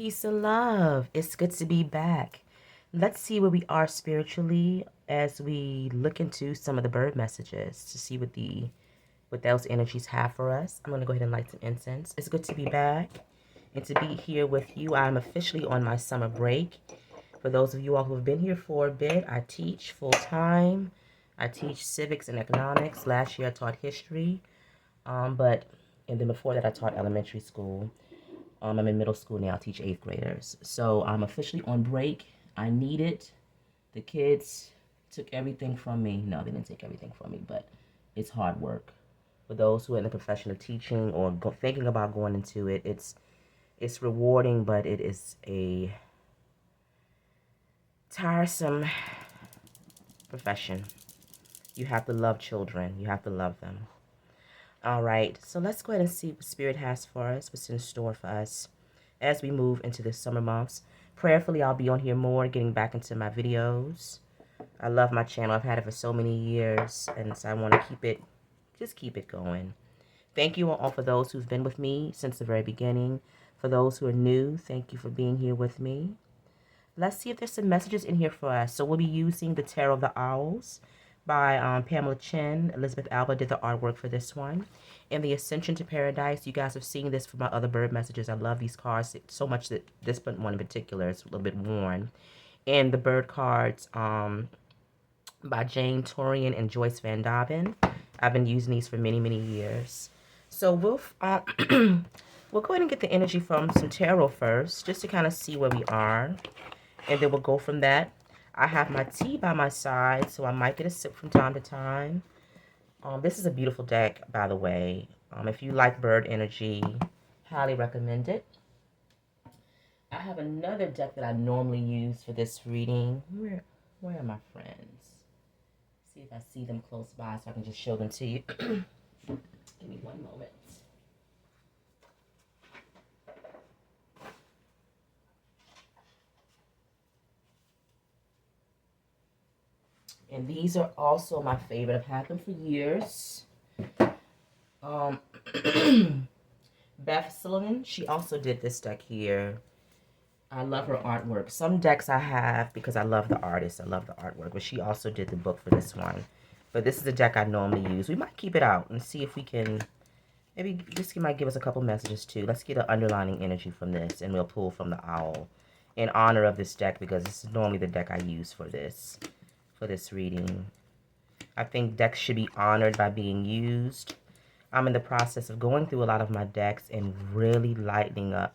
Peace and love. It's good to be back. Let's see where we are spiritually as we look into some of the bird messages to see what those energies have for us. I'm gonna go ahead and light some incense. It's good to be back and to be here with you. I'm officially on my summer break. For those of you all who have been here for a bit, I teach full time. I teach civics and economics. Last year I taught history, and then before that I taught elementary school. I'm in middle school now. I teach eighth graders. So I'm officially on break. I need it. The kids took everything from me. No, they didn't take everything from me, but it's hard work. For those who are in the profession of teaching or thinking about going into it, it's rewarding, but it is a tiresome profession. You have to love children. You have to love them. All right, so let's go ahead and see what Spirit has for us, what's in store for us as we move into the summer months. Prayerfully, I'll be on here more, getting back into my videos. I love my channel. I've had it for so many years, and so I want to keep it going. Thank you all for those who've been with me since the very beginning. For those who are new, thank you for being here with me. Let's see if there's some messages in here for us. So we'll be using the Tarot of the Owls by Pamela Chen. Elizabeth Alba did the artwork for this one. And the Ascension to Paradise. You guys have seen this from my other bird messages. I love these cards so much that this one in particular is a little bit worn. And the bird cards by Jane Torian and Joyce Van Dobbin. I've been using these for many, many years. So we'll we'll go ahead and get the energy from some tarot first, just to kind of see where we are. And then we'll go from that. I have my tea by my side, so I might get a sip from time to time. This is a beautiful deck, by the way. If you like bird energy, highly recommend it. I have another deck that I normally use for this reading. Where are my friends? See if I see them close by so I can just show them to you. Give me one moment. And these are also my favorite. I've had them for years. Beth Sullivan, she also did this deck here. I love her artwork. Some decks I have because I love the artist. I love the artwork. But she also did the book for this one. But this is the deck I normally use. We might keep it out and see if we can... Maybe this might give us a couple messages too. Let's get an underlining energy from this. And we'll pull from the owl in honor of this deck, because this is normally the deck I use for this reading. I think decks should be honored by being used. I'm in the process of going through a lot of my decks and really lightening up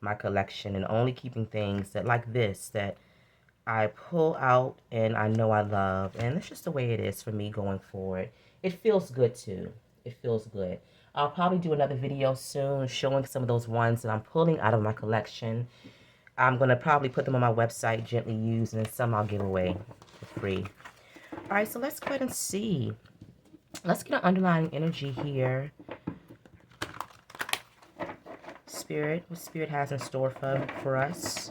my collection and only keeping things that like this that I pull out and I know I love. And it's just the way it is for me going forward. It feels good too. It feels good. I'll probably do another video soon showing some of those ones that I'm pulling out of my collection. I'm going to probably put them on my website, Gently Used, and some I'll give away for free. All right, so let's go ahead and see. Let's get an underlying energy here. Spirit, what Spirit has in store for us.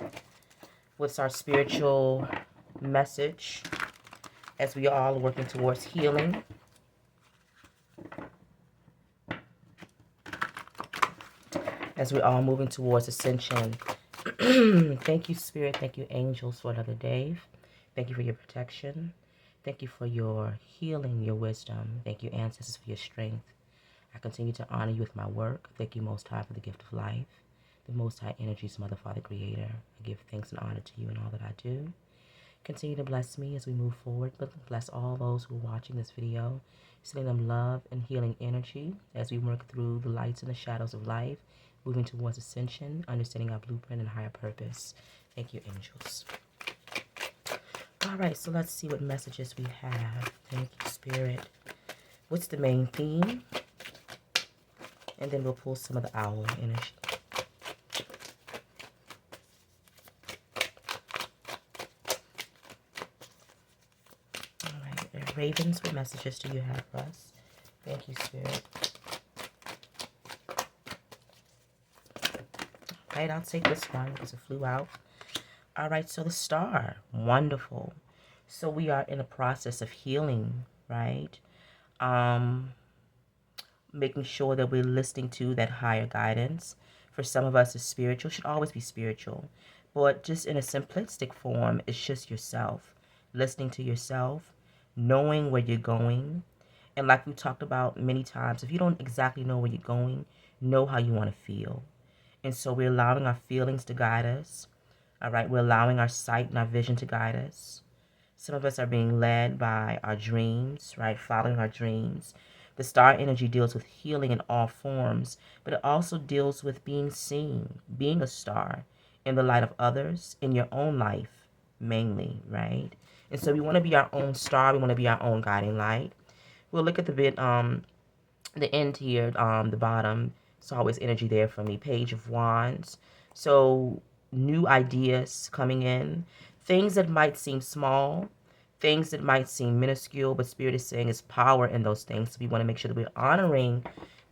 What's our spiritual message as we all are working towards healing. As we're all moving towards ascension. Thank you, Spirit. Thank you, angels, for another day. Thank you for your protection. Thank you for your healing, your wisdom. Thank you, ancestors, for your strength. I continue to honor you with my work. Thank you, Most High, for the gift of life. The Most High energies, Mother, Father, Creator. I give thanks and honor to you in all that I do. Continue to bless me as we move forward. Bless all those who are watching this video. Sending them love and healing energy as we work through the lights and the shadows of life. Moving towards ascension, understanding our blueprint and higher purpose. Thank you, angels. All right, so let's see what messages we have. Thank you, Spirit. What's the main theme? And then we'll pull some of the owl energy. All right, Ravens, what messages do you have for us? Thank you, Spirit. All right, I'll take this one because it flew out. All right, so the star, wonderful. So we are in a process of healing, right? Making sure that we're listening to that higher guidance. for some of us is spiritual, should always be spiritual. But just in a simplistic form, it's just yourself. Listening to yourself, knowing where you're going. And like we talked about many times, if you don't exactly know where you're going, know how you want to feel. And so we're allowing our feelings to guide us. All right, we're allowing our sight and our vision to guide us. Some of us are being led by our dreams, right? Following our dreams. The star energy deals with healing in all forms, but it also deals with being seen, being a star in the light of others, in your own life, mainly, right? And so we want to be our own star. We want to be our own guiding light. We'll look at the end here, the bottom. It's always energy there for me. Page of Wands. So new ideas coming in, things that might seem small, things that might seem minuscule, but Spirit is saying is power in those things. So we want to make sure that we're honoring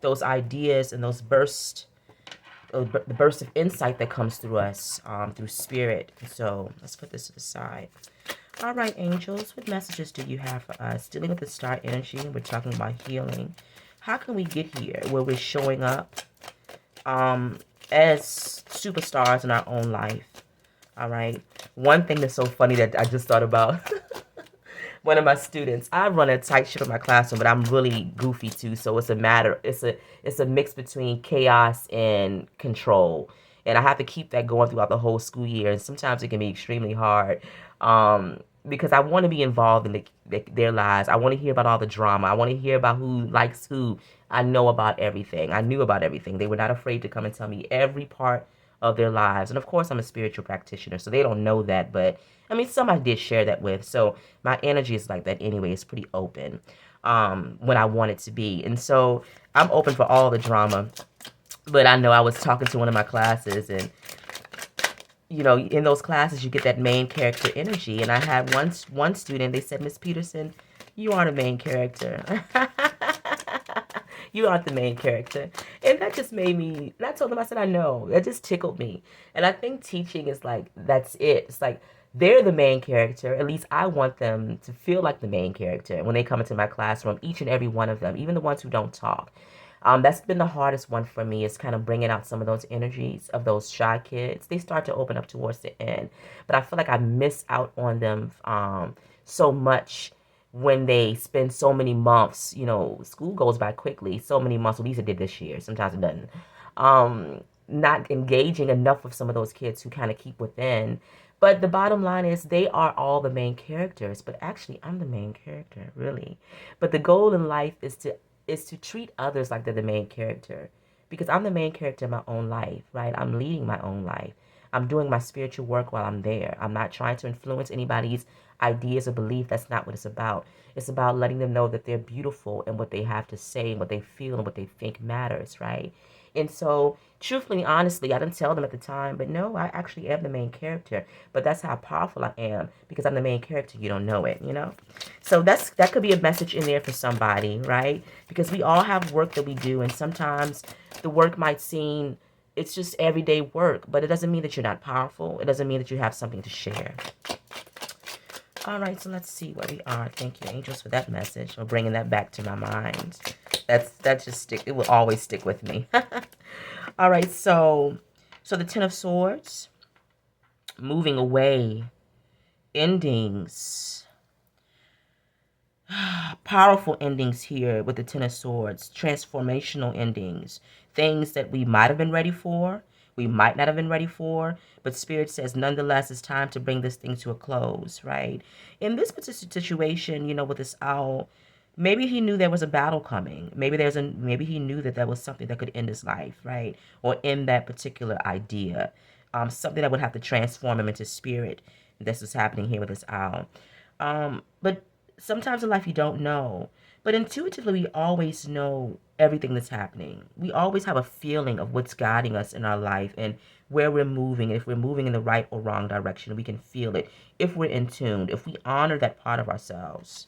those ideas and those the burst of insight that comes through us through Spirit. So let's put this to the side. All right, angels, what messages do you have for us? Dealing with the star energy, we're talking about healing. How can we get here where we're showing up as superstars in our own life? All right. One thing that's so funny that I just thought about. One of my students, I run a tight ship in my classroom, but I'm really goofy too. So it's a mix between chaos and control. And I have to keep that going throughout the whole school year. And sometimes it can be extremely hard because I want to be involved in their lives. I want to hear about all the drama. I want to hear about who likes who. I know about everything. I knew about everything. They were not afraid to come and tell me every part of their lives. And of course, I'm a spiritual practitioner, so they don't know that. But I mean, some I did share that with. So my energy is like that anyway. It's pretty open when I want it to be. And so I'm open for all the drama. But I know I was talking to one of my classes, and in those classes you get that main character energy. And I had one student, they said, Miss Peterson, you aren't a main character. You aren't the main character. And that just made me, and I told them, I said, I know. That just tickled me. And I think teaching is like, that's it. It's like, they're the main character. At least I want them to feel like the main character when they come into my classroom, each and every one of them, even the ones who don't talk. That's been the hardest one for me, is kind of bringing out some of those energies of those shy kids. They start to open up towards the end, but I feel like I miss out on them so much when they spend so many months. School goes by quickly. So many months. At least it did this year. Sometimes it doesn't. Not engaging enough with some of those kids who kind of keep within. But the bottom line is they are all the main characters. But actually, I'm the main character, really. But the goal in life is to treat others like they're the main character, because I'm the main character in my own life, right? I'm leading my own life. I'm doing my spiritual work while I'm there. I'm not trying to influence anybody's ideas or belief. That's not what it's about. It's about letting them know that they're beautiful and what they have to say and what they feel and what they think matters, right? And so, truthfully, honestly, I didn't tell them at the time, but no, I actually am the main character. But that's how powerful I am, because I'm the main character. You don't know it. So that could be a message in there for somebody, right? Because we all have work that we do, and sometimes the work might seem it's just everyday work, but it doesn't mean that you're not powerful. It doesn't mean that you have something to share. All right, so let's see where we are. Thank you, angels, for that message, for bringing that back to my mind. That just stick. It will always stick with me. All right, so the Ten of Swords, moving away, endings, powerful endings here with the Ten of Swords, transformational endings, things that we might have been ready for, we might not have been ready for, but Spirit says nonetheless it's time to bring this thing to a close, right? In this particular situation, with this owl, maybe he knew there was a battle coming. Maybe he knew that there was something that could end his life, right? Or end that particular idea. Something that would have to transform him into spirit. This is happening here with this owl. But sometimes in life you don't know. But intuitively, we always know everything that's happening. We always have a feeling of what's guiding us in our life and where we're moving. If we're moving in the right or wrong direction, we can feel it. If we're in tune, if we honor that part of ourselves.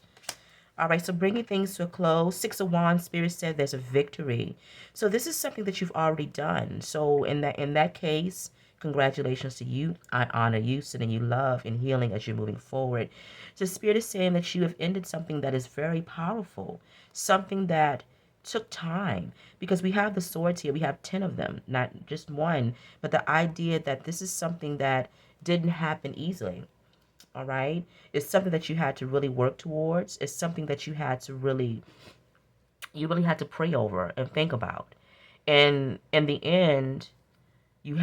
All right, so bringing things to a close. Six of Wands, Spirit said there's a victory. So this is something that you've already done. So in that case, congratulations to you. I honor you, sending you love and healing as you're moving forward. So Spirit is saying that you have ended something that is very powerful, something that took time, because we have the swords here. We have 10 of them, not just one, but the idea that this is something that didn't happen easily. All right. It's something that you had to really work towards. It's something that you really had to pray over and think about. And in the end, you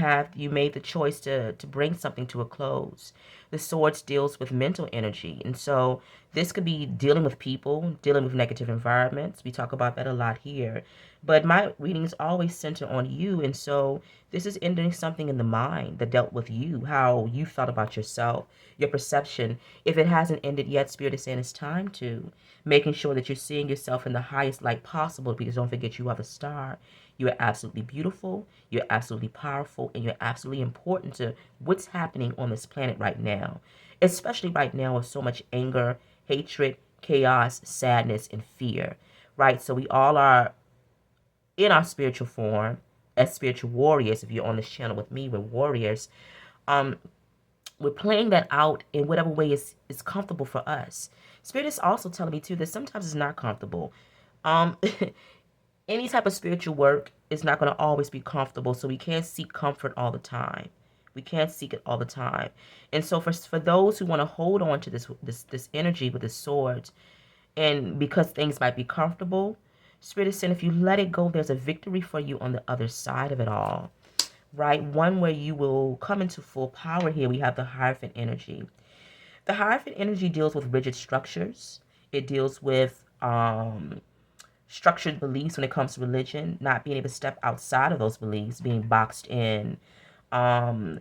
made the choice to bring something to a close. The swords deals with mental energy, and so this could be dealing with people, dealing with negative environments. We talk about that a lot here, but my readings always center on you, and so this is ending something in the mind that dealt with you, how you felt about yourself, your perception. If it hasn't ended yet, Spirit is saying it's time to, making sure that you're seeing yourself in the highest light possible, because don't forget you are the star. You are absolutely beautiful, you're absolutely powerful, and you're absolutely important to what's happening on this planet right now. Especially right now with so much anger, hatred, chaos, sadness, and fear. Right? So we all are in our spiritual form as spiritual warriors. If you're on this channel with me, we're warriors. Um, we're playing that out in whatever way is comfortable for us. Spirit is also telling me too that sometimes it's not comfortable. Um, any type of spiritual work is not going to always be comfortable, so we can't seek comfort all the time. We can't seek it all the time. And so for those who want to hold on to this energy with the swords, and because things might be comfortable, Spirit is saying if you let it go, there's a victory for you on the other side of it all. Right? One where you will come into full power. Here we have the Hierophant energy. The Hierophant energy deals with rigid structures. It deals with structured beliefs when it comes to religion, not being able to step outside of those beliefs, being boxed in, um,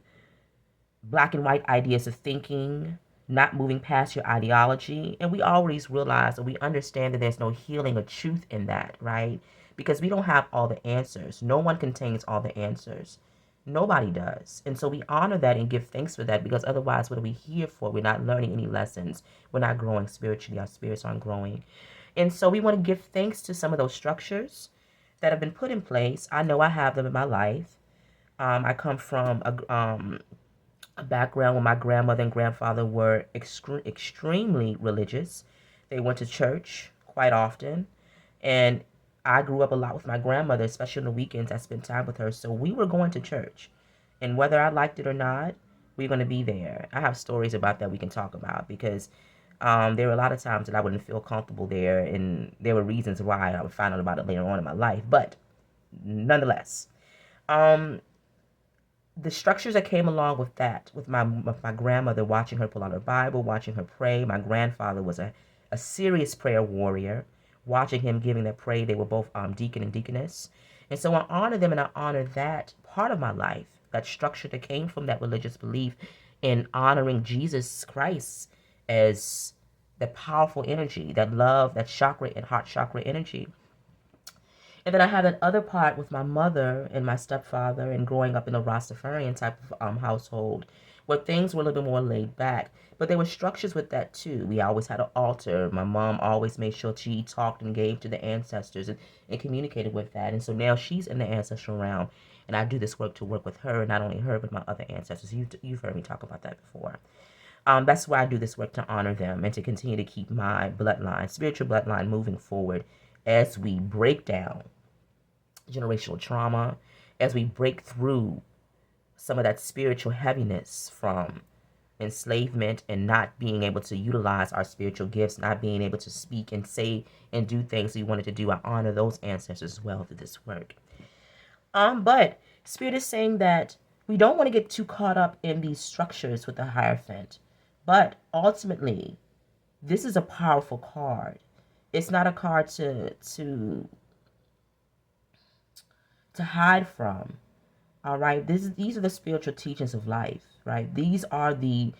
black and white ideas of thinking, not moving past your ideology. And we always realize, or we understand, that there's no healing or truth in that, right? Because we don't have all the answers. No one contains all the answers. Nobody does. And so we honor that and give thanks for that, because otherwise, what are we here for? We're not learning any lessons. We're not growing spiritually. Our spirits aren't growing. And so we want to give thanks to some of those structures that have been put in place. I know I have them in my life. I come from a background where my grandmother and grandfather were extremely religious. They went to church quite often. And I grew up a lot with my grandmother, especially on the weekends. I spent time with her. So we were going to church. And whether I liked it or not, we're going to be there. I have stories about that we can talk about, because there were a lot of times that I wouldn't feel comfortable there, and there were reasons why. I would find out about it later on in my life. But nonetheless, um, the structures that came along with that, with my grandmother, watching her pull out her Bible, watching her pray. My grandfather was a serious prayer warrior. Watching him giving that pray, they were both deacon and deaconess. And so I honor them, and I honor that part of my life, that structure that came from that religious belief, in honoring Jesus Christ as the powerful energy, that love, that chakra and heart chakra energy. And then I had that other part with my mother and my stepfather, and growing up in a Rastafarian type of household, where things were a little bit more laid back. But there were structures with that too. We always had an altar. My mom always made sure she talked and gave to the ancestors, and communicated with that. And so now she's in the ancestral realm, and I do this work to work with her, not only her, but my other ancestors. You've heard me talk about that before. That's why I do this work, to honor them and to continue to keep my bloodline, spiritual bloodline, moving forward as we break down generational trauma, as we break through some of that spiritual heaviness from enslavement and not being able to utilize our spiritual gifts, not being able to speak and say and do things we wanted to do. I honor those ancestors as well through this work. But Spirit is saying that we don't want to get too caught up in these structures with the Hierophant. But ultimately, this is a powerful card. It's not a card to hide from. All right, these are the spiritual teachings of life, right? These are the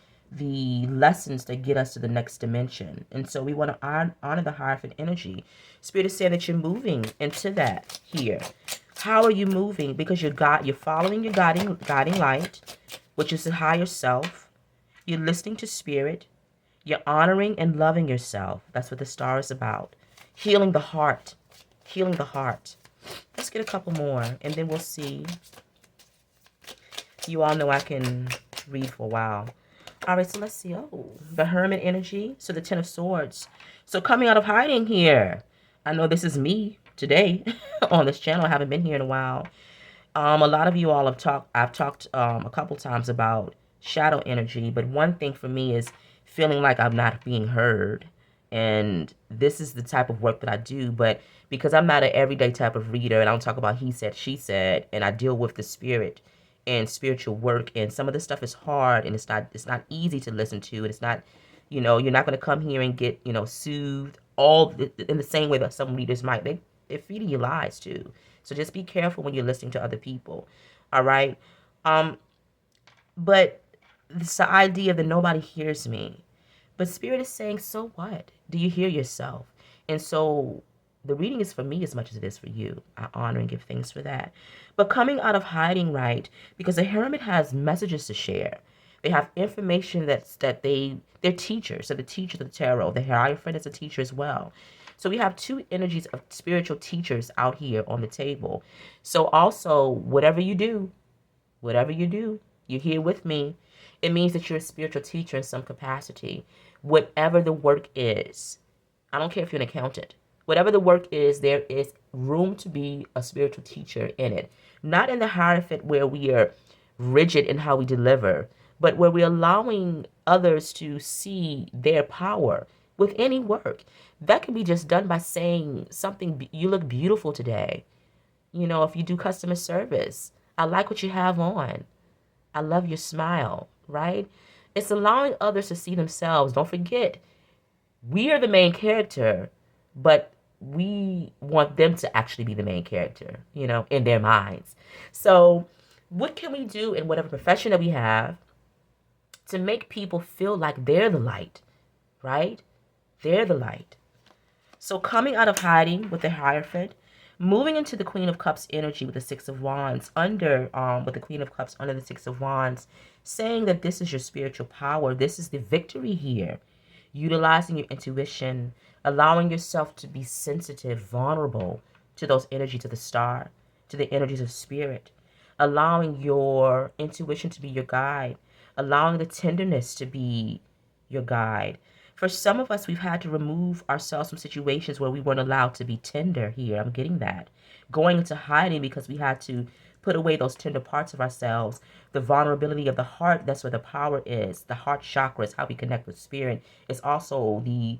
lessons that get us to the next dimension. And so we want to honor the Hierophant energy. Spirit is saying that you're moving into that here. How are you moving? Because you're following your guiding light, which is the higher self. You're listening to Spirit. You're honoring and loving yourself. That's what the star is about. Healing the heart. Healing the heart. Let's get a couple more, and then we'll see. You all know I can read for a while. All right, so let's see. Oh, the Hermit energy. So the Ten of Swords. So coming out of hiding here. I know this is me. today on this channel. I haven't been here in a while. A lot of you all I've talked a couple times about shadow energy, but one thing for me is feeling like I'm not being heard. And this is the type of work that I do, but because I'm not an everyday type of reader and I don't talk about he said, she said, and I deal with the spirit and spiritual work, and some of this stuff is hard and it's not easy to listen to, and it's not, you're not going to come here and get, soothed all in the same way that some readers might. They're feeding you lies too. So just be careful when you're listening to other people. All right. Um, but it's the idea that nobody hears me. But Spirit is saying, so what? Do you hear yourself? And so the reading is for me as much as it is for you. I honor and give thanks for that. But coming out of hiding, right? Because the hermit has messages to share. They have information they're teachers. So the teachers of the tarot, the Hierophant is a teacher as well. So we have two energies of spiritual teachers out here on the table. So also, whatever you do, you're here with me. It means that you're a spiritual teacher in some capacity. Whatever the work is, I don't care if you're an accountant. Whatever the work is, there is room to be a spiritual teacher in it. Not in the Hierophant where we are rigid in how we deliver, but where we're allowing others to see their power with any work. That can be just done by saying something, you look beautiful today. If you do customer service, I like what you have on. I love your smile, right? It's allowing others to see themselves. Don't forget, we are the main character, but we want them to actually be the main character, in their minds. So, what can we do in whatever profession that we have to make people feel like they're the light, right? They're the light. So coming out of hiding with the Hierophant, moving into the Queen of Cups energy with the Six of Wands, with the Queen of Cups under the Six of Wands, saying that this is your spiritual power. This is the victory here. Utilizing your intuition, allowing yourself to be sensitive, vulnerable to those energies of the star, to the energies of spirit, allowing your intuition to be your guide, allowing the tenderness to be your guide. For some of us, we've had to remove ourselves from situations where we weren't allowed to be tender here. I'm getting that. Going into hiding because we had to put away those tender parts of ourselves. The vulnerability of the heart, that's where the power is. The heart chakra is how we connect with spirit. It's also the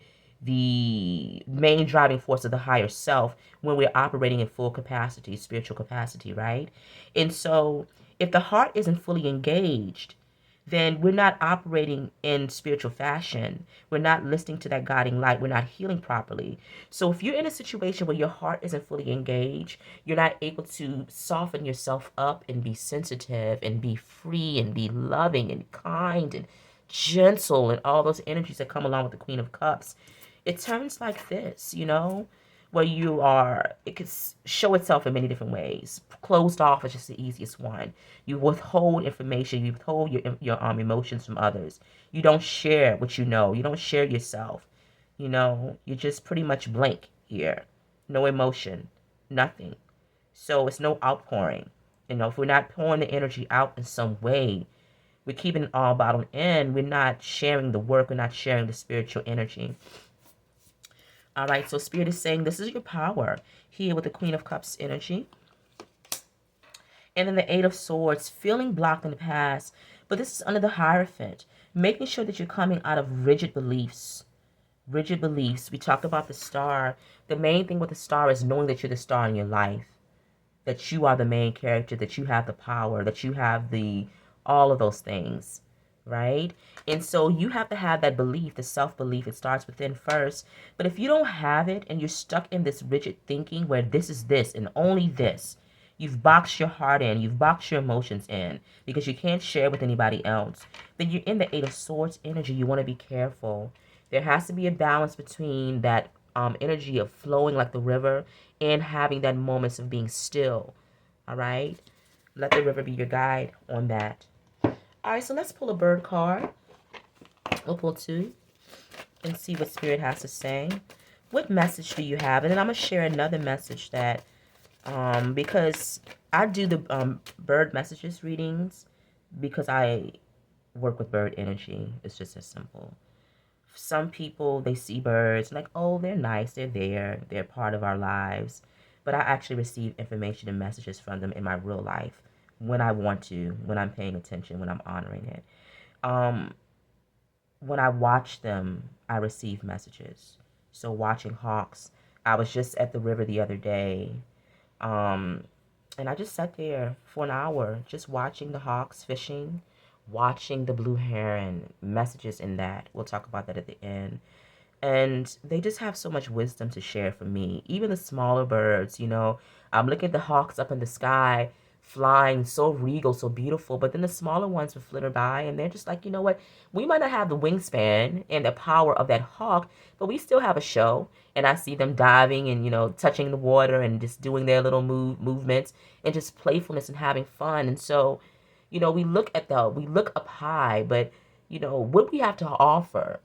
main driving force of the higher self when we're operating in full capacity, spiritual capacity, right? And so if the heart isn't fully engaged, then we're not operating in spiritual fashion. We're not listening to that guiding light. We're not healing properly. So if you're in a situation where your heart isn't fully engaged, you're not able to soften yourself up and be sensitive and be free and be loving and kind and gentle and all those energies that come along with the Queen of Cups. It turns like this, where it could show itself in many different ways. Closed off is just the easiest one. You withhold information, you withhold your emotions from others. You don't share what you know. You don't share yourself. You just pretty much blank here. No emotion, nothing. So it's no outpouring. If we're not pouring the energy out in some way, we're keeping it all bottled in. We're not sharing the work. We're not sharing the spiritual energy. All right, so Spirit is saying this is your power here with the Queen of Cups energy. And then the Eight of Swords, feeling blocked in the past. But this is under the Hierophant, making sure that you're coming out of rigid beliefs. Rigid beliefs. We talked about the star. The main thing with the star is knowing that you're the star in your life. That you are the main character, that you have the power, that you have all of those things, right? And so you have to have that belief, the self-belief. It starts within first. But if you don't have it and you're stuck in this rigid thinking where this is this and only this, you've boxed your heart in, you've boxed your emotions in because you can't share with anybody else, then you're in the Eight of Swords energy. You want to be careful. There has to be a balance between that energy of flowing like the river and having that moments of being still. All right? Let the river be your guide on that. All right, so let's pull a bird card. We'll pull two and see what Spirit has to say. What message do you have? And then I'm going to share another message that, because I do the bird messages readings because I work with bird energy. It's just as simple. Some people, they see birds like, oh, they're nice. They're there. They're part of our lives. but I actually receive information and messages from them in my real life when I want to, when I'm paying attention, when I'm honoring it. Um, when I watch them, I receive messages. So watching hawks, I was just at the river the other day, um, and I just sat there for an hour, just watching the hawks fishing, watching the blue heron, messages in that. We'll talk about that at the end. And they just have so much wisdom to share for me. Even the smaller birds, I'm looking at the hawks up in the sky, flying so regal, so beautiful. But then the smaller ones would flitter by, and they're just like, you know what? We might not have the wingspan and the power of that hawk, but we still have a show. And I see them diving and, touching the water and just doing their little movements and just playfulness and having fun. And so, we look up high, but, what we have to offer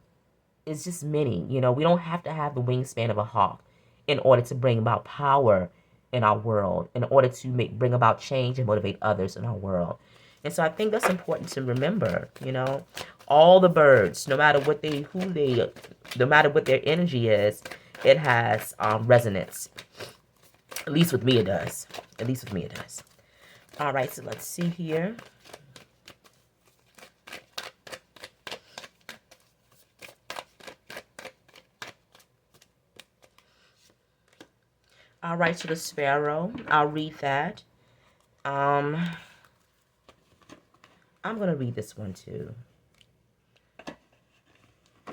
is just many. We don't have to have the wingspan of a hawk in order to bring about power in our world, in order to bring about change and motivate others in our world. And so I think that's important to remember, all the birds, no matter what their energy is, it has resonance. At least with me it does. At least with me it does. All right, so let's see here. All right, so the sparrow, I'll read that. I'm going to read this one too.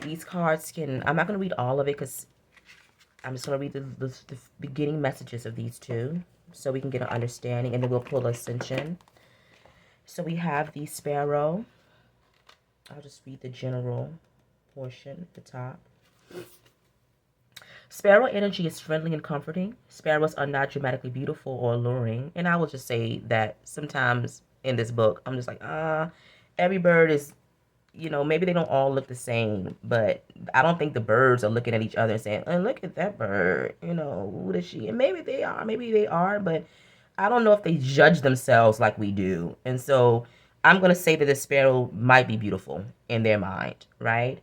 These cards I'm not going to read all of it because I'm just going to read the beginning messages of these two so we can get an understanding, and then we'll pull Ascension. So we have the sparrow. I'll just read the general portion at the top. Sparrow energy is friendly and comforting. Sparrows are not dramatically beautiful or alluring. And I will just say that sometimes in this book, I'm just like, every bird is, maybe they don't all look the same, but I don't think the birds are looking at each other and saying, look at that bird, who is she? And maybe they are, but I don't know if they judge themselves like we do. And so I'm going to say that the sparrow might be beautiful in their mind, right?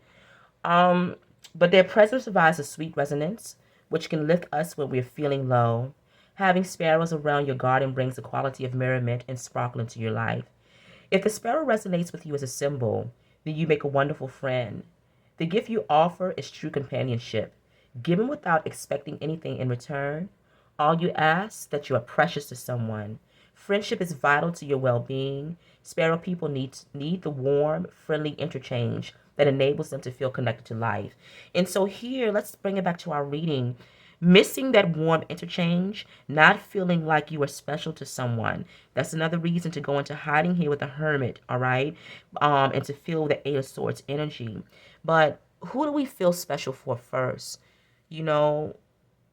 But their presence provides a sweet resonance, which can lift us when we're feeling low. Having sparrows around your garden brings a quality of merriment and sparkle into your life. If the sparrow resonates with you as a symbol, then you make a wonderful friend. The gift you offer is true companionship, given without expecting anything in return. All you ask that you are precious to someone. Friendship is vital to your well-being. Sparrow people need the warm, friendly interchange that enables them to feel connected to life. And so here, let's bring it back to our reading. Missing that warm interchange, not feeling like you are special to someone. That's another reason to go into hiding here with the hermit, all right? And to feel the Eight of Swords energy. But who do we feel special for first? And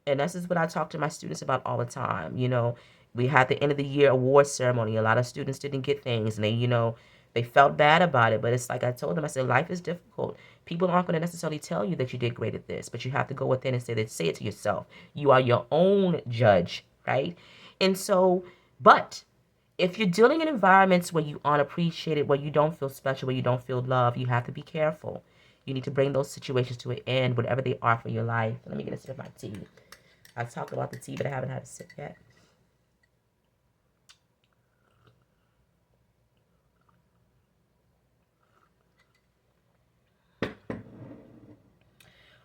this is what I talk to my students about all the time. We had the end of the year award ceremony. A lot of students didn't get things, and they felt bad about it. But it's like I told them, I said, life is difficult. People aren't going to necessarily tell you that you did great at this, but you have to go within and say it to yourself. You are your own judge, right? And so, but if you're dealing in environments where you aren't appreciated, where you don't feel special, where you don't feel loved, you have to be careful. You need to bring those situations to an end, whatever they are for your life. Let me get a sip of my tea. I talked about the tea, but I haven't had a sip yet.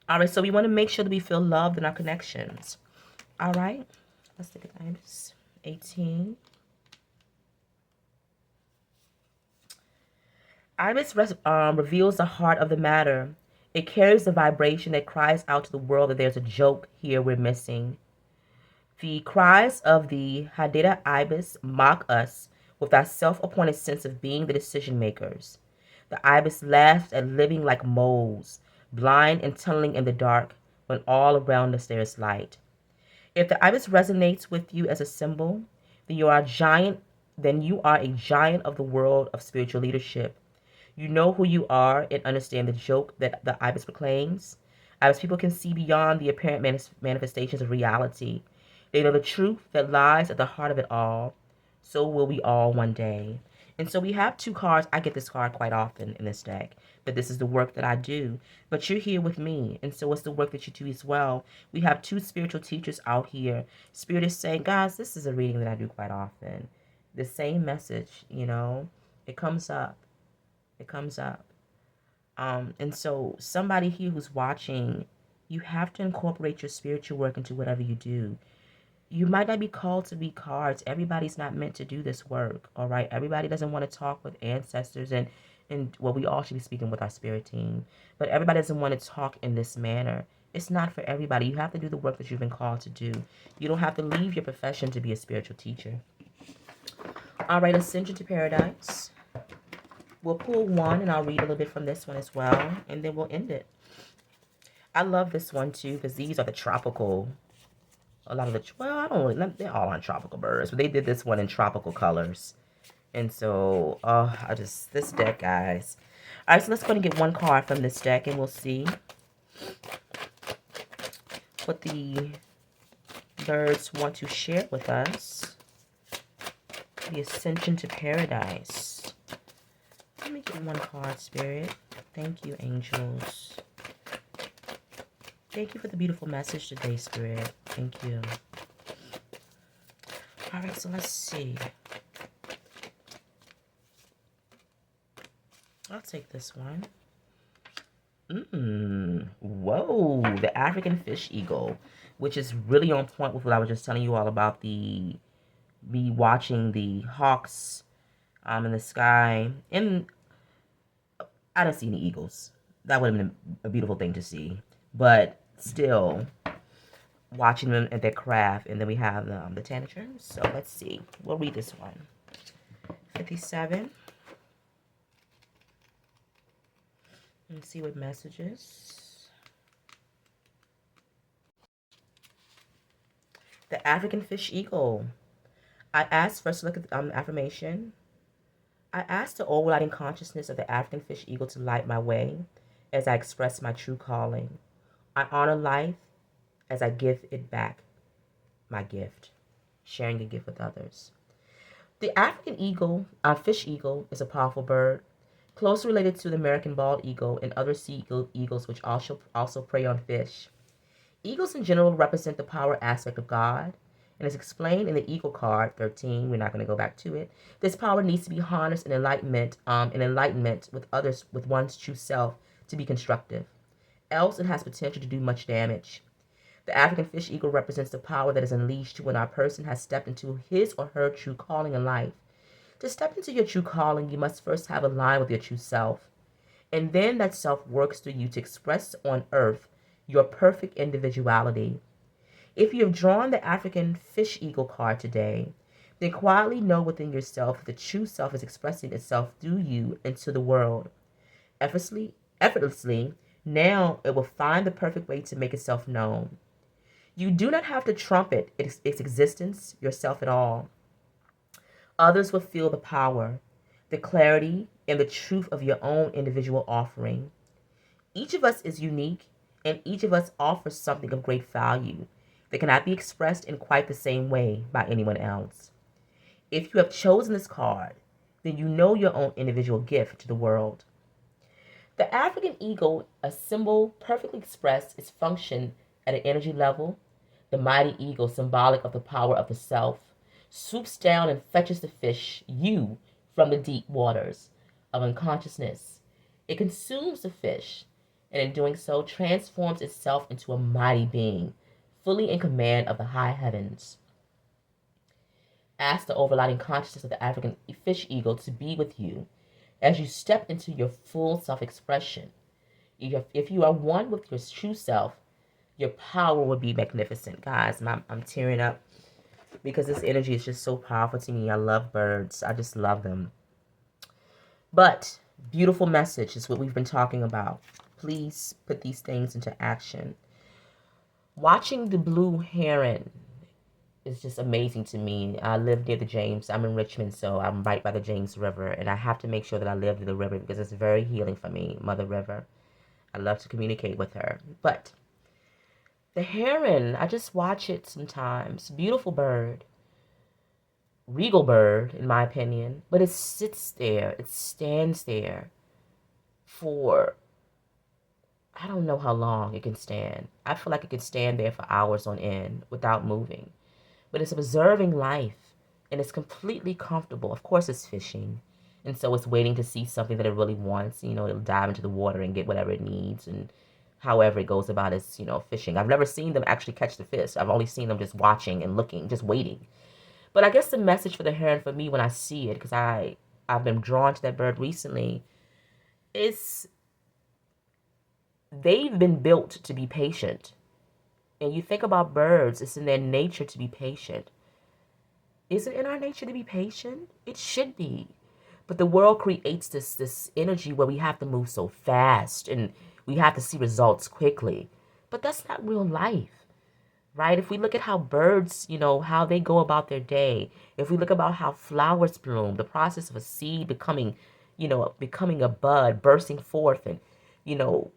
All right, so we want to make sure that we feel loved in our connections. All right, let's look at Ibis 18. Ibis reveals the heart of the matter. It carries the vibration that cries out to the world that there's a joke here we're missing. The cries of the Hadeda Ibis mock us with our self-appointed sense of being the decision makers. The Ibis laughs at living like moles, blind and tunneling in the dark when all around us there is light. If the Ibis resonates with you as a symbol, then you are a giant of the world of spiritual leadership. You know who you are and understand the joke that the Ibis proclaims. Ibis people can see beyond the apparent manifestations of reality. They know the truth that lies at the heart of it all. So will we all one day. And so we have two cards. I get this card quite often in this deck, but this is the work that I do. But you're here with me, and so it's the work that you do as well. We have two spiritual teachers out here. Spirit is saying, guys, this is a reading that I do quite often. The same message, you know, it comes up. It comes up. And so somebody here who's watching, you have to incorporate your spiritual work into whatever you do. You might not be called to be cards. Everybody's not meant to do this work, all right? Everybody doesn't want to talk with ancestors and well, we all should be speaking with our spirit team, but everybody doesn't want to talk in this manner. It's not for everybody. You have to do the work that you've been called to do. You don't have to leave your profession to be a spiritual teacher. All right, Ascension to Paradise. We'll pull one, and I'll read a little bit from this one as well, and then we'll end it. I love this one, too, because these are the tropical. A lot of the, well, I don't really, they're all on tropical birds, but they did this one in tropical colors. And so, this deck, guys. All right, so let's go and get one card from this deck, and we'll see what the birds want to share with us. The Ascension to Paradise. Let me get one card, Spirit. Thank you, angels. Thank you for the beautiful message today, Spirit. Thank you. All right, so let's see. I'll take this one. Whoa, the African fish eagle, which is really on point with what I was just telling you all about me watching the hawks in the sky. And I didn't see any eagles. That would have been a beautiful thing to see. But still, watching them at their craft. And then we have the tanagers. So let's see. We'll read this one. 57. Let's see what messages. The African fish eagle. I asked, first look at the affirmation. I asked the overriding consciousness of the African fish eagle to light my way as I express my true calling. I honor life as I give it back, my gift, sharing a gift with others. The African eagle, fish eagle, is a powerful bird, closely related to the American bald eagle and other sea eagles which also prey on fish. Eagles in general represent the power aspect of God, and as explained in the Eagle card 13, we're not going to go back to it. This power needs to be harnessed in enlightenment with others, with one's true self, to be constructive. Else, it has potential to do much damage. The African fish eagle represents the power that is unleashed when our person has stepped into his or her true calling in life. To step into your true calling, you must first have a line with your true self, and then that self works through you to express on earth your perfect individuality. If you have drawn the African fish eagle card today, then quietly know within yourself that the true self is expressing itself through you into the world. Effortlessly, now it will find the perfect way to make itself known. You do not have to trumpet its existence yourself at all. Others will feel the power, the clarity, and the truth of your own individual offering. Each of us is unique, and each of us offers something of great value that cannot be expressed in quite the same way by anyone else. If you have chosen this card, then you know your own individual gift to the world. The African eagle, a symbol perfectly expressed its function at an energy level. The mighty eagle, symbolic of the power of the self, swoops down and fetches the fish, you, from the deep waters of unconsciousness. It consumes the fish, and in doing so transforms itself into a mighty being, fully in command of the high heavens. Ask the overriding consciousness of the African fish eagle to be with you as you step into your full self-expression. If you are one with your true self, your power will be magnificent. Guys, I'm tearing up because this energy is just so powerful to me. I love birds. I just love them. But beautiful message is what we've been talking about. Please put these things into action. Watching the blue heron is just amazing to me. I live near the James. I'm in Richmond, so I'm right by the James River, and I have to make sure that I live near the river because it's very healing for me, Mother River. I love to communicate with her. But the heron, I just watch it sometimes. Beautiful bird. regal bird, in my opinion, but it sits there, it stands there for, I don't know how long it can stand. I feel like it could stand there for hours on end without moving. But it's observing life and it's completely comfortable. Of course, it's fishing. And so it's waiting to see something that it really wants. You know, it'll dive into the water and get whatever it needs. And however it goes about its, fishing. I've never seen them actually catch the fish. I've only seen them just watching and looking, just waiting. But I guess the message for the heron for me when I see it, because I've been drawn to that bird recently, is they've been built to be patient. And you think about birds, it's in their nature to be patient. Is it in our nature to be patient? It should be. But the world creates this energy where we have to move so fast and we have to see results quickly. But that's not real life, right? If we look at how birds, how they go about their day, if we look about how flowers bloom, the process of a seed becoming a bud, bursting forth, and, you know,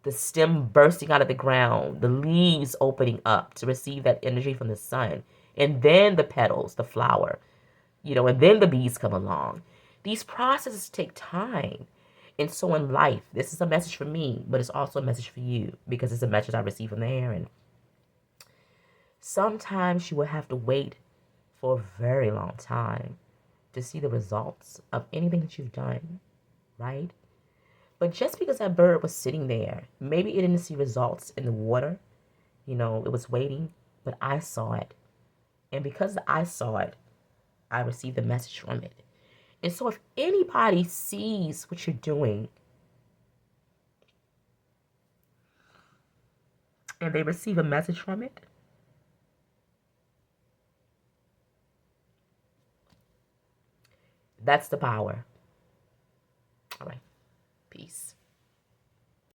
the stem bursting out of the ground, the leaves opening up to receive that energy from the sun, and then the petals, the flower, and then the bees come along. These processes take time. And so in life, this is a message for me, but it's also a message for you because it's a message I received from the heron. Sometimes you will have to wait for a very long time to see the results of anything that you've done, right? But just because that bird was sitting there, maybe it didn't see results in the water, it was waiting, but I saw it. And because I saw it, I received a message from it. And so if anybody sees what you're doing and they receive a message from it, that's the power. All right. Peace.